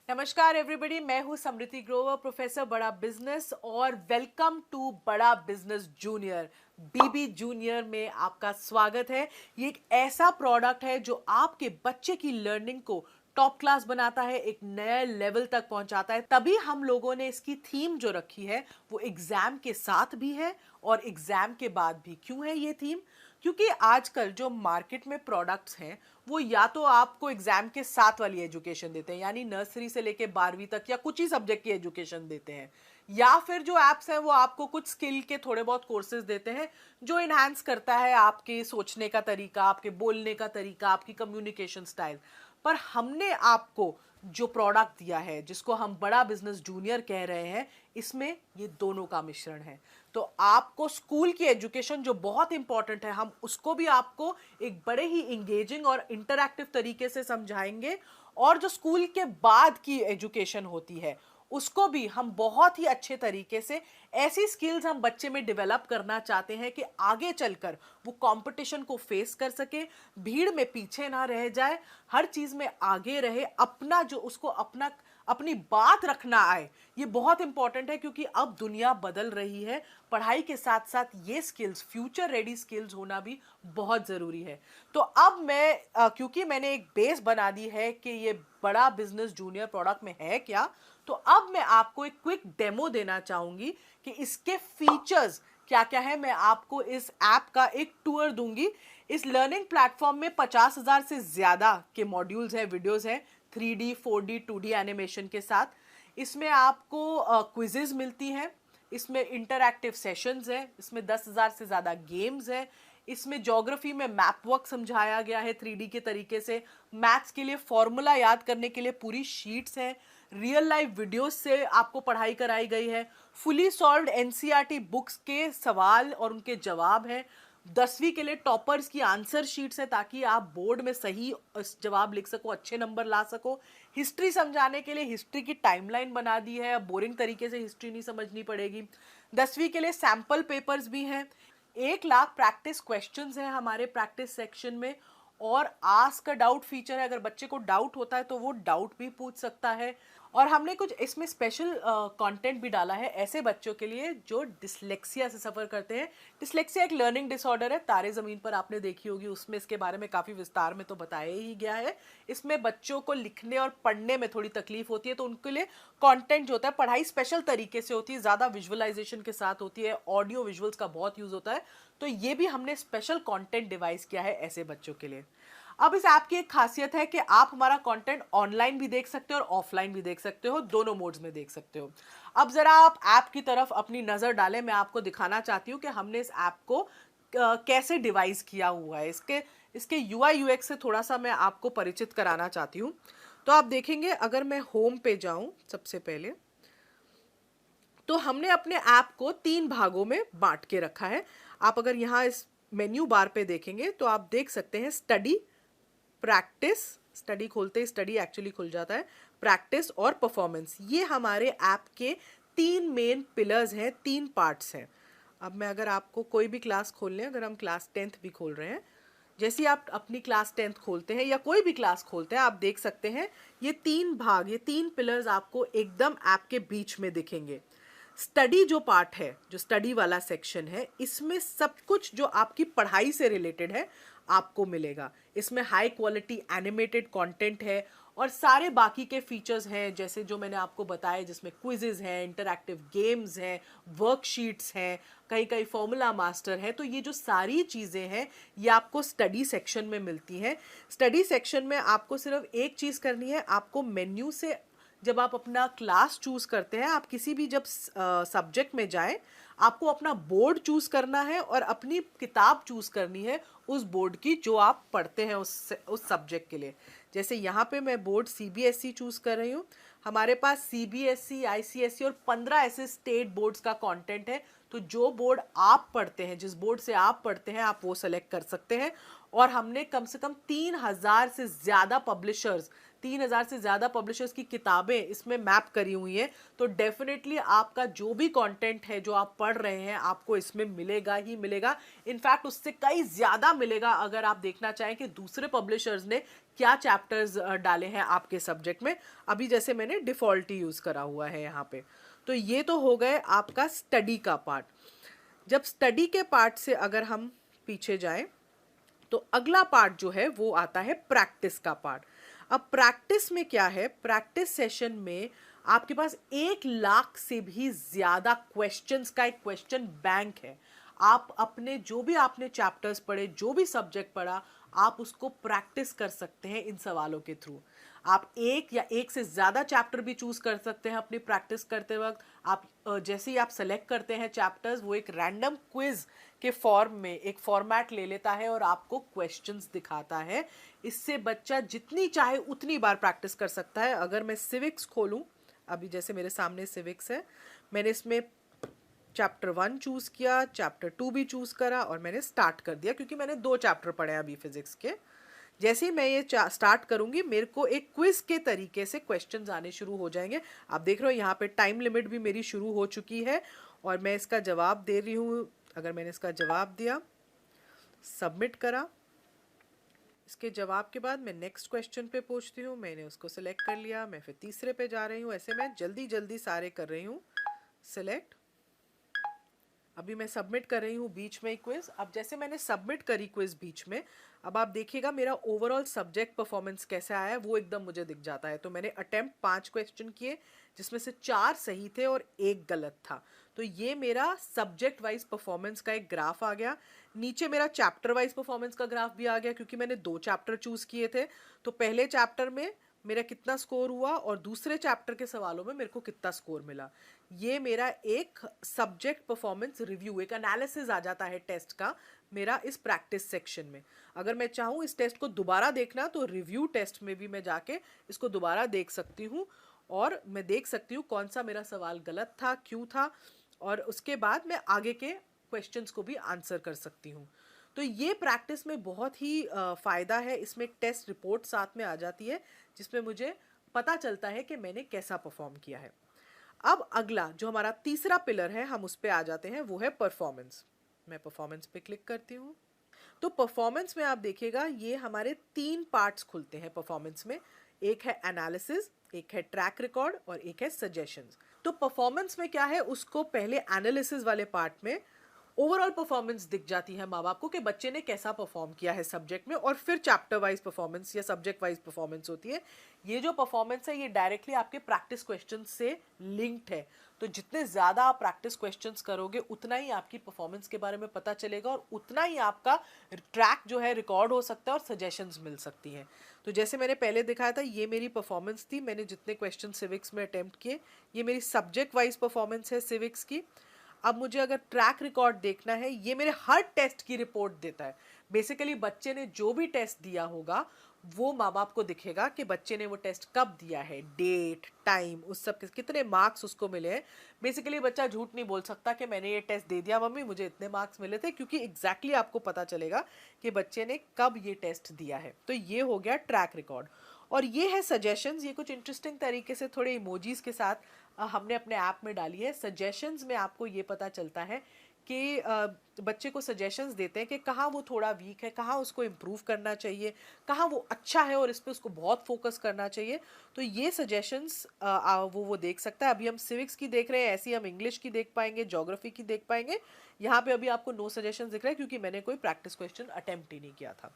नमस्कार एवरीबॉडी, मैं हूं समृति ग्रोवर, प्रोफेसर बड़ा बिजनेस, और वेलकम टू बड़ा बिजनेस जूनियर। बीबी जूनियर में आपका स्वागत है। ये एक ऐसा प्रोडक्ट है जो आपके बच्चे की लर्निंग को टॉप क्लास बनाता है, एक नए लेवल तक पहुंचाता है। तभी हम लोगों ने इसकी थीम जो रखी है वो एग्जाम के साथ भी है और एग्जाम के बाद भी। क्यों है ये थीम? क्योंकि आजकल जो मार्केट में प्रोडक्ट्स हैं वो या तो आपको एग्जाम के साथ वाली एजुकेशन देते हैं, यानी नर्सरी से लेके 12वीं तक या कुछ ही सब्जेक्ट की एजुकेशन देते हैं, या फिर जो एप्स हैं वो आपको कुछ स्किल के थोड़े बहुत कोर्सेज देते हैं जो इनहांस करता है आपके सोचने का तरीका, आपके बोलने का तरीका, आपकी कम्युनिकेशन स्टाइल। पर हमने आपको जो प्रोडक्ट दिया है, जिसको हम बड़ा बिजनेस जूनियर कह रहे हैं, इसमें ये दोनों का मिश्रण है। तो आपको स्कूल की एजुकेशन जो बहुत इंपॉर्टेंट है, हम उसको भी आपको एक बड़े ही इंगेजिंग और इंटरैक्टिव तरीके से समझाएंगे, और जो स्कूल के बाद की एजुकेशन होती है उसको भी हम बहुत ही अच्छे तरीके से, ऐसी स्किल्स हम बच्चे में डेवलप करना चाहते हैं कि आगे चलकर वो कंपटीशन को फेस कर सके, भीड़ में पीछे ना रह जाए, हर चीज में आगे रहे, अपना जो उसको अपनी बात रखना आए। ये बहुत इंपॉर्टेंट है क्योंकि अब दुनिया बदल रही है। पढ़ाई के साथ साथ ये स्किल्स, फ्यूचर रेडी स्किल्स होना भी बहुत जरूरी है। तो अब क्योंकि मैंने एक बेस बना दी है कि ये बड़ा बिजनेस जूनियर प्रोडक्ट में है क्या, तो अब मैं आपको एक क्विक डेमो देना चाहूंगी कि इसके फीचर्स क्या क्या है। मैं आपको इस ऐप का एक टूर दूंगी। इस लर्निंग प्लेटफॉर्म में 50,000 से ज्यादा के मॉड्यूल्स हैं, वीडियोस हैं, 3D 4D 2D एनिमेशन के साथ। इसमें आपको क्विजेज मिलती हैं, इसमें इंटरैक्टिव सेशंस हैं, इसमें 10,000 से ज़्यादा गेम्स हैं, इसमें ज्योग्राफी में मैप वर्क समझाया गया है 3D के तरीके से, मैथ्स के लिए फॉर्मूला याद करने के लिए पूरी शीट्स हैं, रियल लाइफ वीडियोस से आपको पढ़ाई कराई गई है, फुली सॉल्व्ड एनसीईआरटी बुक्स के सवाल और उनके जवाब हैं, 10वीं के लिए टॉपर्स की आंसर शीट्स है ताकि आप बोर्ड में सही जवाब लिख सको, अच्छे नंबर ला सको। हिस्ट्री समझाने के लिए हिस्ट्री की टाइमलाइन बना दी है, अब बोरिंग तरीके से हिस्ट्री नहीं समझनी पड़ेगी। 10वीं के लिए सैंपल पेपर्स भी हैं, 1 लाख प्रैक्टिस क्वेश्चंस हैं हमारे प्रैक्टिस सेक्शन में, और आस्क अ डाउट फीचर है। अगर बच्चे को डाउट होता है तो वो डाउट भी पूछ सकता है। और हमने कुछ इसमें स्पेशल कंटेंट भी डाला है ऐसे बच्चों के लिए जो डिसलेक्सिया से सफ़र करते हैं। डिसलेक्सिया एक लर्निंग डिसऑर्डर है, तारे ज़मीन पर आपने देखी होगी, उसमें इसके बारे में काफ़ी विस्तार में तो बताया ही गया है। इसमें बच्चों को लिखने और पढ़ने में थोड़ी तकलीफ होती है, तो उनके लिए कंटेंट जो होता है, पढ़ाई स्पेशल तरीके से होती है, ज़्यादा विजुअलाइजेशन के साथ होती है, ऑडियो विजुअल्स का बहुत यूज़ होता है। तो ये भी हमने स्पेशल कंटेंट डिवाइस किया है ऐसे बच्चों के लिए। अब इस ऐप की एक खासियत है कि आप हमारा कंटेंट ऑनलाइन भी देख सकते हो और ऑफलाइन भी देख सकते हो, दोनों मोड्स में देख सकते हो। अब जरा आप ऐप की तरफ अपनी नजर डालें। मैं आपको दिखाना चाहती हूँ कि हमने इस ऐप को कैसे डिवाइस किया हुआ है। इसके यूआई यूएक्स से थोड़ा सा मैं आपको परिचित कराना चाहती हूँ। तो आप देखेंगे, अगर मैं होम पे जाऊं सबसे पहले, तो हमने अपने ऐप को 3 भागों में बांट के रखा है। आप अगर यहाँ इस मेन्यू बार पे देखेंगे तो आप देख सकते हैं स्टडी, प्रैक्टिस, स्टडी खोलते ही स्टडी एक्चुअली खुल जाता है, प्रैक्टिस और परफॉर्मेंस। ये हमारे ऐप के 3 मेन पिलर्स हैं, 3 पार्ट्स हैं। अब मैं अगर आपको कोई भी क्लास खोल लें, अगर हम क्लास 10th भी खोल रहे हैं, जैसे आप अपनी क्लास 10th खोलते हैं या कोई भी क्लास खोलते हैं, आप देख सकते हैं ये 3 भाग, ये 3 पिलर्स आपको एकदम ऐप के बीच में दिखेंगे। स्टडी जो पार्ट है, जो स्टडी वाला सेक्शन है, इसमें सब कुछ जो आपकी पढ़ाई से रिलेटेड है आपको मिलेगा। इसमें हाई क्वालिटी एनिमेटेड कंटेंट है और सारे बाकी के फीचर्स हैं, जैसे जो मैंने आपको बताया, जिसमें क्विजेज हैं, इंटरैक्टिव गेम्स हैं, वर्कशीट्स हैं, कहीं कहीं फॉर्मूला मास्टर है। तो ये जो सारी चीज़ें हैं ये आपको स्टडी सेक्शन में मिलती हैं। स्टडी सेक्शन में आपको सिर्फ एक चीज़ करनी है, आपको मेन्यू से जब आप अपना क्लास चूज करते हैं, आप किसी भी जब सब्जेक्ट में जाएं, आपको अपना बोर्ड चूज करना है और अपनी किताब चूज करनी है उस बोर्ड की जो आप पढ़ते हैं उस सब्जेक्ट के लिए। जैसे यहाँ पे मैं बोर्ड सीबीएसई चूज कर रही हूँ। हमारे पास सीबीएसई, आईसीएसई और 15 ऐसे स्टेट बोर्ड्स का कंटेंट है तो जो बोर्ड आप पढ़ते हैं, जिस बोर्ड से आप पढ़ते हैं, आप वो सेलेक्ट कर सकते हैं। और हमने कम से कम 3000 से ज़्यादा पब्लिशर्स, 3000 से ज़्यादा पब्लिशर्स की किताबें इसमें मैप करी हुई हैं। तो डेफिनेटली आपका जो भी कंटेंट है जो आप पढ़ रहे हैं, आपको इसमें मिलेगा ही मिलेगा। इनफैक्ट उससे कई ज़्यादा मिलेगा अगर आप देखना चाहें कि दूसरे पब्लिशर्स ने क्या चैप्टर्स डाले हैं आपके सब्जेक्ट में। अभी जैसे मैंने डिफ़ॉल्ट ही यूज़ करा हुआ है यहाँ पे। तो ये तो हो गए आपका स्टडी का पार्ट। जब स्टडी के पार्ट से अगर हम पीछे जाएं तो अगला पार्ट जो है वो आता है प्रैक्टिस का पार्ट। अब प्रैक्टिस में क्या है, प्रैक्टिस सेशन में आपके पास 1 लाख से भी ज्यादा क्वेश्चंस का एक क्वेश्चन बैंक है। आप अपने जो भी आपने चैप्टर्स पढ़े, जो भी सब्जेक्ट पढ़ा, आप उसको प्रैक्टिस कर सकते हैं इन सवालों के थ्रू। आप एक या एक से ज़्यादा चैप्टर भी चूज़ कर सकते हैं अपनी प्रैक्टिस करते वक्त। आप जैसे ही आप सेलेक्ट करते हैं चैप्टर्स, वो एक रैंडम क्विज के फॉर्म में एक फॉर्मेट ले लेता है और आपको क्वेश्चंस दिखाता है। इससे बच्चा जितनी चाहे उतनी बार प्रैक्टिस कर सकता है। अगर मैं सिविक्स खोलूँ, अभी जैसे मेरे सामने सिविक्स है, मैंने इसमें चैप्टर 1 चूज़ किया, चैप्टर 2 भी चूज़ करा और मैंने स्टार्ट कर दिया क्योंकि मैंने 2 चैप्टर पढ़े अभी फिजिक्स के। जैसे ही मैं ये स्टार्ट करूंगी, मेरे को एक क्विज के तरीके से क्वेश्चंस आने शुरू हो जाएंगे। आप देख रहे हो यहाँ पे टाइम लिमिट भी मेरी शुरू हो चुकी है और मैं इसका जवाब दे रही हूँ। अगर मैंने इसका जवाब दिया, सबमिट करा, इसके जवाब के बाद मैं नेक्स्ट क्वेश्चन पे पहुँचती हूँ। मैंने उसको सिलेक्ट कर लिया, मैं फिर तीसरे पे जा रही हूँ। ऐसे मैं जल्दी जल्दी सारे कर रही हूँ सिलेक्ट। अभी मैं सबमिट कर रही हूँ बीच में ही क्विज। अब जैसे मैंने सबमिट करी क्विज बीच में, अब आप देखिएगा मेरा ओवरऑल सब्जेक्ट परफॉर्मेंस कैसे आया है वो एकदम मुझे दिख जाता है। तो मैंने अटेम्प्ट 5 क्वेश्चन किए, जिसमें से 4 सही थे और 1 गलत था। तो ये मेरा सब्जेक्ट वाइज परफॉर्मेंस का एक ग्राफ आ गया। नीचे मेरा चैप्टर वाइज परफॉर्मेंस का ग्राफ भी आ गया क्योंकि मैंने 2 चैप्टर चूज किए थे। तो पहले चैप्टर में मेरा कितना स्कोर हुआ और दूसरे चैप्टर के सवालों में मेरे को कितना स्कोर मिला। ये मेरा एक सब्जेक्ट परफॉर्मेंस रिव्यू, एक एनालिसिस आ जाता है टेस्ट का मेरा इस प्रैक्टिस सेक्शन में। अगर मैं चाहूँ इस टेस्ट को दोबारा देखना, तो रिव्यू टेस्ट में भी मैं जाके इसको दोबारा देख सकती हूँ और मैं देख सकती हूँ कौन सा मेरा सवाल गलत था, क्यों था, और उसके बाद मैं आगे के क्वेश्चंस को भी आंसर कर सकती हूँ। तो ये प्रैक्टिस में बहुत ही फ़ायदा है। इसमें एक टेस्ट रिपोर्ट साथ में आ जाती है जिसमें मुझे पता चलता है कि मैंने कैसा परफॉर्म किया है। अब अगला जो हमारा तीसरा पिलर है, हम उस पे आ जाते हैं, वो है परफॉर्मेंस। मैं परफॉर्मेंस पे क्लिक करती हूँ। तो परफॉर्मेंस में आप देखिएगा ये हमारे 3 पार्ट्स खुलते हैं परफॉर्मेंस में। एक है एनालिसिस, एक है ट्रैक रिकॉर्ड और एक है सजेशंस। तो परफॉर्मेंस में क्या है, उसको पहले एनालिसिस वाले पार्ट में ओवरऑल परफॉर्मेंस दिख जाती है माँ बाप को कि बच्चे ने कैसा परफॉर्म किया है सब्जेक्ट में, और फिर चैप्टर वाइज परफॉर्मेंस या सब्जेक्ट वाइज परफॉर्मेंस होती है। ये जो परफॉर्मेंस है ये डायरेक्टली आपके प्रैक्टिस क्वेश्चन से लिंक्ड है। तो जितने ज़्यादा आप प्रैक्टिस क्वेश्चंस करोगे उतना ही आपकी परफॉर्मेंस के बारे में पता चलेगा और उतना ही आपका ट्रैक जो है रिकॉर्ड हो सकता है और सजेशंस मिल सकती हैं। तो जैसे मैंने पहले दिखाया था, ये मेरी परफॉर्मेंस थी। मैंने जितने क्वेश्चन सिविक्स में अटेम्प्ट किए, ये मेरी सब्जेक्ट वाइज परफॉर्मेंस है सिविक्स की। अब मुझे अगर ट्रैक रिकॉर्ड देखना है, ये मेरे हर टेस्ट की रिपोर्ट देता है। बेसिकली बच्चे ने जो भी टेस्ट दिया होगा वो माँ बाप को दिखेगा कि बच्चे ने वो टेस्ट कब दिया है, डेट, टाइम, उस सब के कितने मार्क्स उसको मिले हैं। बेसिकली बच्चा झूठ नहीं बोल सकता कि मैंने ये टेस्ट दे दिया मम्मी, मुझे इतने मार्क्स मिले थे, क्योंकि एग्जैक्टली आपको पता चलेगा कि बच्चे ने कब ये टेस्ट दिया है। तो ये हो गया ट्रैक रिकॉर्ड। और ये है सजेशंस। ये कुछ इंटरेस्टिंग तरीके से थोड़े इमोजीज के साथ हमने अपने ऐप में डाली है। सजेशंस में आपको ये पता चलता है कि बच्चे को सजेशंस देते हैं कि कहाँ वो थोड़ा वीक है, कहाँ उसको इम्प्रूव करना चाहिए, कहाँ वो अच्छा है और इस पर उसको बहुत फोकस करना चाहिए। तो ये सजेशंस वो देख सकता है। अभी हम सिविक्स की देख रहे हैं, ऐसी हम इंग्लिश की देख पाएंगे, ज्योग्राफी की देख पाएंगे। यहाँ पे अभी आपको नो सजेशंस दिख रहा है क्योंकि मैंने कोई प्रैक्टिस क्वेश्चन अटेम्प्ट ही नहीं किया था।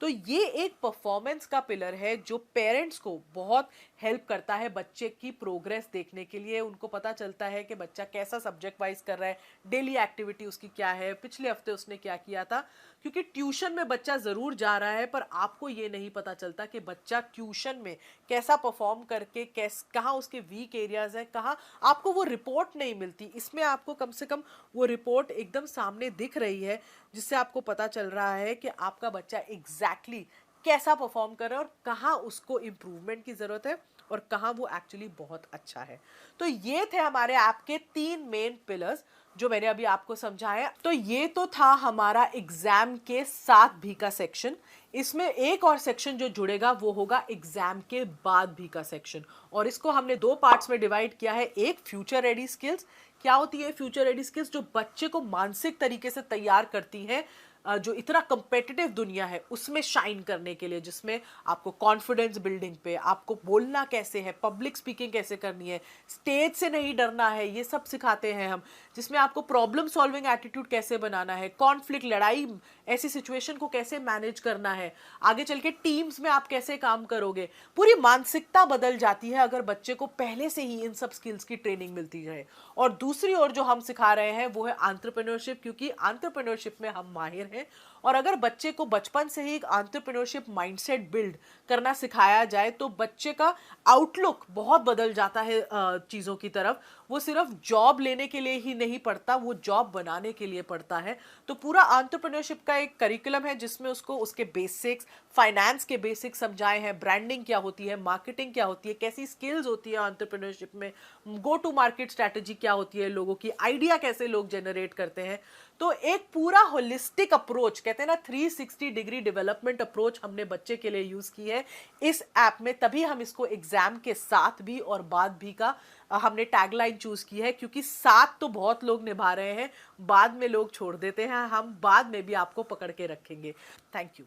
तो ये एक परफॉर्मेंस का पिलर है जो पेरेंट्स को बहुत हेल्प करता है बच्चे की प्रोग्रेस देखने के लिए। उनको पता चलता है कि बच्चा कैसा सब्जेक्ट वाइज कर रहा है, डेली एक्टिविटी उसकी क्या है, पिछले हफ्ते उसने क्या किया था। क्योंकि ट्यूशन में बच्चा ज़रूर जा रहा है, पर आपको ये नहीं पता चलता कि बच्चा ट्यूशन में कैसा परफॉर्म करके कहाँ उसके वीक एरियाज हैं, कहाँ आपको वो रिपोर्ट नहीं मिलती। इसमें आपको कम से कम वो रिपोर्ट एकदम सामने दिख रही है, जिससे आपको पता चल रहा है कि आपका बच्चा एग्जैक्टली कैसा परफॉर्म कर रहा है और कहाँ उसको इम्प्रूवमेंट की ज़रूरत है और कहाँ वो एक्चुअली बहुत अच्छा है। तो ये थे हमारे ऐप के 3 मेन पिलर्स जो मैंने अभी आपको समझाया। तो ये तो था हमारा एग्जाम के साथ भी का सेक्शन। इसमें एक और सेक्शन जो जुड़ेगा वो होगा एग्जाम के बाद भी का सेक्शन, और इसको हमने दो पार्ट्स में डिवाइड किया है। एक फ्यूचर रेडी स्किल्स। क्या होती है फ्यूचर रेडी स्किल्स? जो बच्चे को मानसिक तरीके से तैयार करती है जो इतना कंपेटिटिव दुनिया है उसमें शाइन करने के लिए, जिसमें आपको कॉन्फिडेंस बिल्डिंग पे, आपको बोलना कैसे है, पब्लिक स्पीकिंग कैसे करनी है, स्टेज से नहीं डरना है, ये सब सिखाते हैं हम। जिसमें आपको प्रॉब्लम सॉल्विंग एटीट्यूड कैसे बनाना है, कॉन्फ्लिक्ट, लड़ाई, ऐसी सिचुएशन को कैसे मैनेज करना है, आगे चल के टीम्स में आप कैसे काम करोगे। पूरी मानसिकता बदल जाती है अगर बच्चे को पहले से ही इन सब स्किल्स की ट्रेनिंग मिलती है। और दूसरी ओर जो हम सिखा रहे हैं वो है एंटरप्रेन्योरशिप, क्योंकि एंटरप्रेन्योरशिप में हम माहिर हैं। और अगर बच्चे को बचपन से ही एक एंटरप्रेन्योरशिप माइंडसेट बिल्ड करना सिखाया जाए तो बच्चे का आउटलुक बहुत बदल जाता है चीज़ों की तरफ। वो सिर्फ जॉब लेने के लिए ही नहीं पढ़ता, वो जॉब बनाने के लिए पढ़ता है। तो पूरा एंटरप्रेन्योरशिप का एक करिकुलम है जिसमें उसको उसके बेसिक्स, फाइनेंस के बेसिक्स समझाए हैं, ब्रांडिंग क्या होती है, मार्केटिंग क्या होती है, कैसी स्किल्स होती है एंटरप्रेन्योरशिप में, गो टू मार्केट स्ट्रैटेजी क्या होती है, लोगों की आइडिया कैसे लोग जनरेट करते हैं। तो एक पूरा होलिस्टिक अप्रोच, कहते हैं ना 360 डिग्री डेवलपमेंट अप्रोच, हमने बच्चे के लिए यूज की है इस ऐप में। तभी हम इसको एग्जाम के साथ भी और बाद भी का हमने टैगलाइन चूज की है, क्योंकि साथ तो बहुत लोग निभा रहे हैं, बाद में लोग छोड़ देते हैं, हम बाद में भी आपको पकड़ के रखेंगे। Thank you.